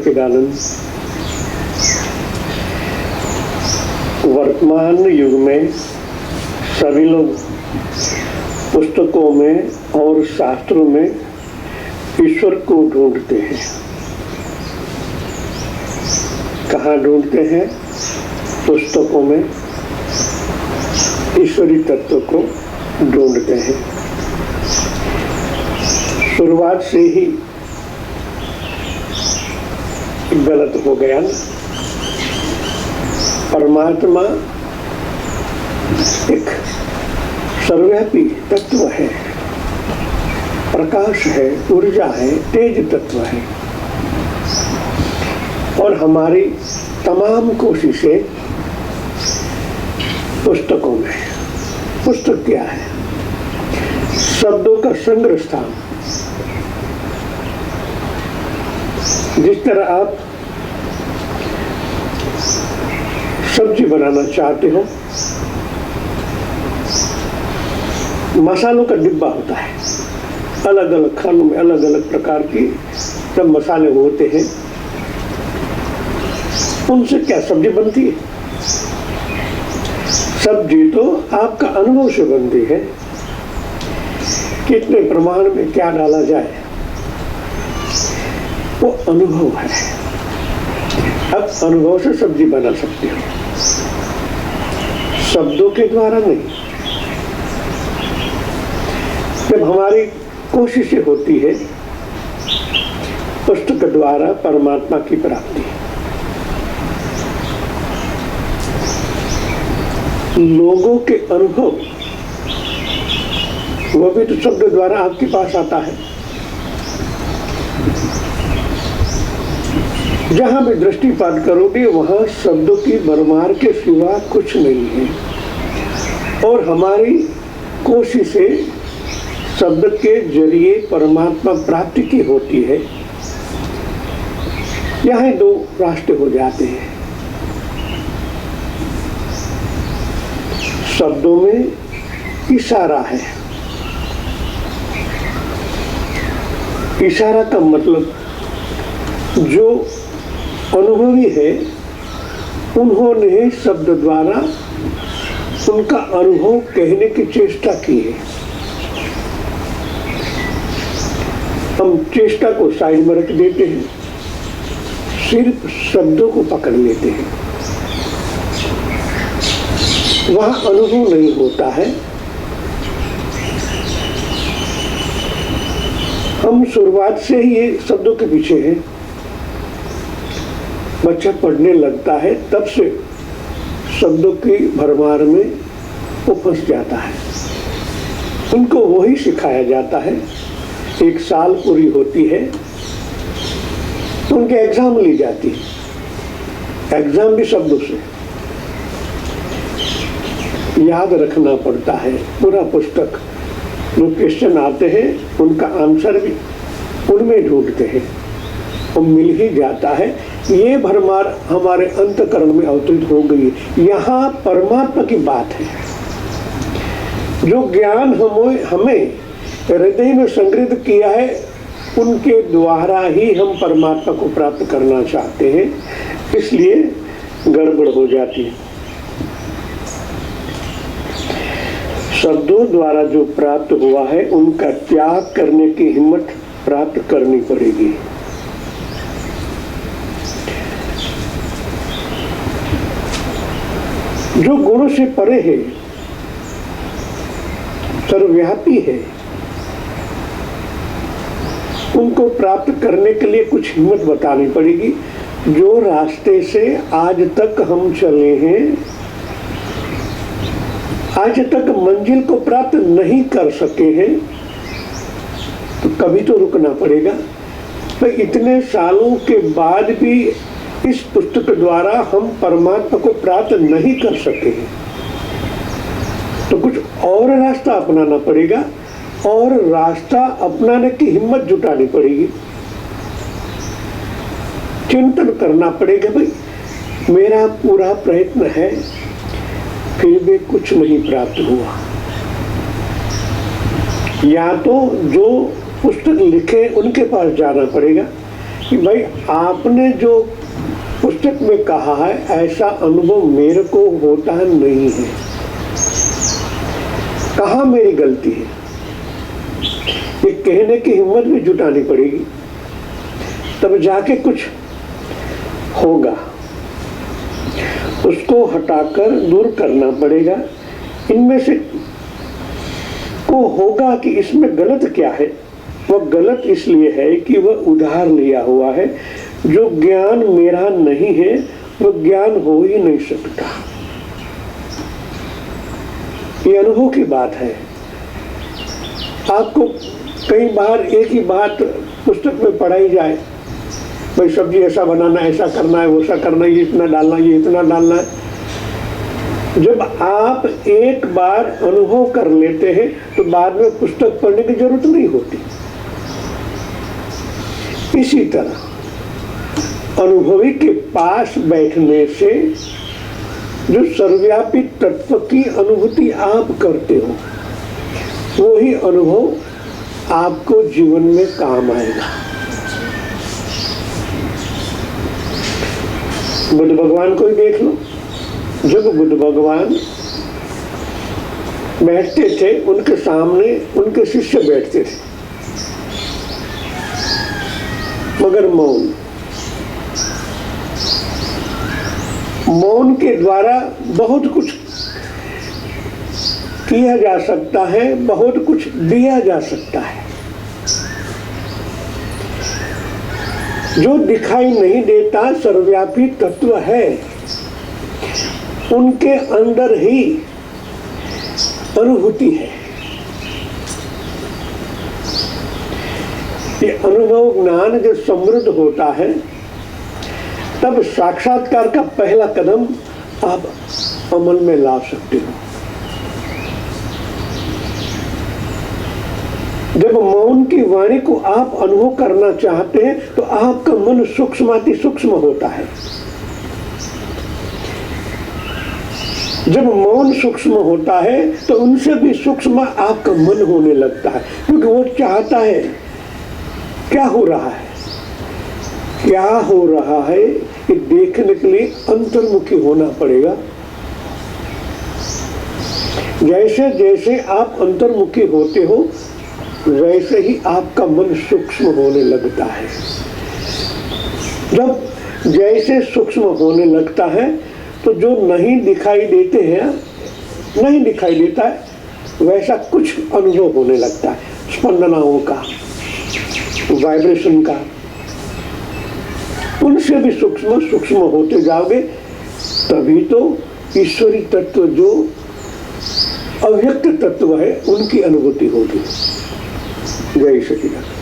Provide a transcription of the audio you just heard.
सच्चिदानंद। वर्तमान युग में सभी लोग पुस्तकों में और शास्त्रों में ईश्वर को ढूंढते हैं। कहाँ ढूंढते हैं? पुस्तकों में ईश्वरी तत्व को ढूंढते हैं। शुरुआत से ही गलत हो गया ना। परमात्मा एक सर्वव्यापी तत्व है, प्रकाश है, ऊर्जा है, तेज तत्व है, और हमारी तमाम कोशिशें पुस्तकों में। पुस्तक क्या है? शब्दों का संग्रह स्थान। जिस तरह आप सब्जी बनाना चाहते हो, मसालों का डिब्बा होता है। अलग अलग खानों में अलग अलग प्रकार की जब मसाले होते हैं, उनसे क्या सब्जी बनती है? सब्जी तो आपका अनुभव से बनती है। कितने प्रमाण में क्या डाला जाए, वो अनुभव है। अब अनुभव से सब्जी बना सकते हो, शब्दों के द्वारा नहीं। जब हमारी कोशिशें होती है पुस्तक द्वारा परमात्मा की प्राप्ति, लोगों के अनुभव, वो भी तो शब्द द्वारा आपके पास आता है। जहां भी दृष्टिपात करोगे वहां शब्दों की भरमार के सिवा कुछ नहीं है, और हमारी कोशिशें शब्द के जरिए परमात्मा प्राप्ति की होती है। यहाँ दो रास्ते हो जाते हैं। शब्दों में इशारा है। इशारा का मतलब जो अनुभवी है उन्होंने शब्द द्वारा उनका अनुभव कहने की चेष्टा की है। हम चेष्टा को साइड में रख देते हैं, सिर्फ शब्दों को पकड़ लेते हैं। वहां अनुभव नहीं होता है। हम शुरुआत से ही ये शब्दों के पीछे हैं। बच्चा पढ़ने लगता है तब से शब्दों की भरमार में वो फंस जाता है। उनको वही सिखाया जाता है। एक साल पूरी होती है तो उनके एग्जाम ली जाती है। एग्जाम भी शब्दों से याद रखना पड़ता है। पूरा पुस्तक जो क्वेश्चन आते हैं उनका आंसर भी उनमें ढूंढते हैं, वो मिल ही जाता है। ये भरमार हमारे अंतःकरण में अवतरित हो गई है। यहाँ परमात्मा की बात है। जो ज्ञान हमें हृदय में संग्रहित किया है, उनके द्वारा ही हम परमात्मा को प्राप्त करना चाहते हैं, इसलिए गड़बड़ हो जाती है। शब्दों द्वारा जो प्राप्त हुआ है उनका त्याग करने की हिम्मत प्राप्त करनी पड़ेगी। जो गुणों से परे है, सर्वव्यापी है, उनको प्राप्त करने के लिए कुछ हिम्मत बतानी पड़ेगी। जो रास्ते से आज तक हम चले हैं, आज तक मंजिल को प्राप्त नहीं कर सके हैं, तो कभी तो रुकना पड़ेगा। तो इतने सालों के बाद भी इस पुस्तक द्वारा हम परमात्मा को प्राप्त नहीं कर सके हैं, तो कुछ और रास्ता अपनाना पड़ेगा, और रास्ता अपनाने की हिम्मत जुटानी पड़ेगी। चिंतन करना पड़ेगा, भाई मेरा पूरा प्रयत्न है फिर भी कुछ नहीं प्राप्त हुआ। या तो जो पुस्तक लिखे उनके पास जाना पड़ेगा, कि भाई आपने जो पुस्तक में कहा है ऐसा अनुभव मेरे को होता नहीं है, कहाँ मेरी गलती है, ये कहने की हिम्मत भी जुटानी पड़ेगी, तब जाके कुछ होगा। उसको हटाकर दूर करना पड़ेगा। इनमें से को होगा कि इसमें गलत क्या है। वह गलत इसलिए है कि वह उधार लिया हुआ है। जो ज्ञान मेरा नहीं है वह ज्ञान हो ही नहीं सकता। ये अनुभव की बात है। आपको कई बार एक ही बात पुस्तक में पढ़ाई जाए, भाई सब्जी ऐसा बनाना, ऐसा करना है, वैसा करना है, ये इतना डालना, ये इतना डालना है। जब आप एक बार अनुभव कर लेते हैं तो बाद में पुस्तक पढ़ने की जरूरत नहीं होती। इसी तरह अनुभवी के पास बैठने से जो सर्वव्यापी तत्व की अनुभूति आप करते हो, वही अनुभव आपको जीवन में काम आएगा। बुद्ध भगवान को ही देख लो। जब बुद्ध भगवान बैठते थे, उनके सामने उनके शिष्य बैठते थे, मगर मौन के द्वारा बहुत कुछ किया जा सकता है, बहुत कुछ दिया जा सकता है। जो दिखाई नहीं देता सर्वव्यापी तत्व है, उनके अंदर ही अनुभूति है। ये अनुभव ज्ञान जब समृद्ध होता है, तब साक्षात्कार का पहला कदम आप अमल में ला सकते हो। जब मौन की वाणी को आप अनुभव करना चाहते हैं तो आपका मन सूक्ष्माति सूक्ष्म होता है। जब मौन सूक्ष्म होता है तो उनसे भी सूक्ष्म आपका मन होने लगता है, क्योंकि वो चाहता है क्या हो रहा है, क्या हो रहा है, ये देखने के लिए अंतर्मुखी होना पड़ेगा। जैसे जैसे आप अंतर्मुखी होते हो वैसे ही आपका मन सूक्ष्म होने लगता है। जब जैसे सूक्ष्म होने लगता है तो जो नहीं दिखाई देते हैं, नहीं दिखाई देता है, वैसा कुछ अनुभव होने लगता है, स्पंदनाओं का, वाइब्रेशन का। उनसे भी सूक्ष्म सूक्ष्म होते जाओगे, तभी तो ईश्वरी तत्व जो अव्यक्त तत्व है उनकी अनुभूति होगी। जय सच्चिदानंद।